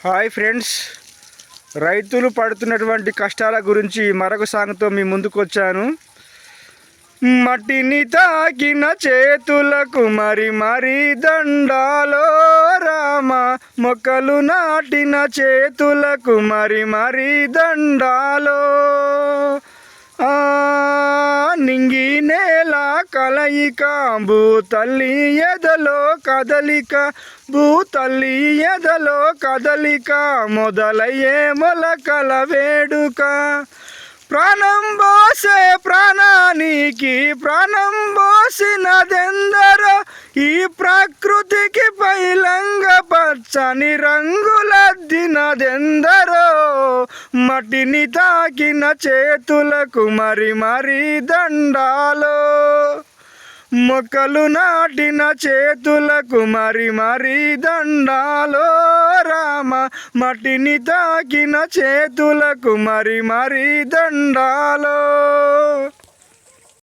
Hi friends, రైతులు పడుతున్నటువంటి కష్టాల గురించి మరొక సాంగ్తో మీ ముందుకు వచ్చాను. మట్టిని తాకిన చేతులకు మరి మరి దండాలో రామ, మొక్కలు నాటిన చేతులకు మరి మరి దండాలో. నింగి నేల కలయిక, భూతల్లి ఎదలో కదలిక, భూతల్లి ఎదలో కదలిక, మొదలయ్యే మొలకల వేడుక. ప్రాణం పోసే ప్రాణానికి ప్రాణం పోసినదెందరో, ఈ ప్రకృతికి పైలంగ పచ్చని రంగులద్దినదెందరో. మట్టిని తాకిన చేతులకు మరి మరి దండాలో, మొక్కలు నాటిన చేతులకు మరి మరి దండాలో రామ, మట్టిని తాకిన చేతులకు మరి మరి దండాలో.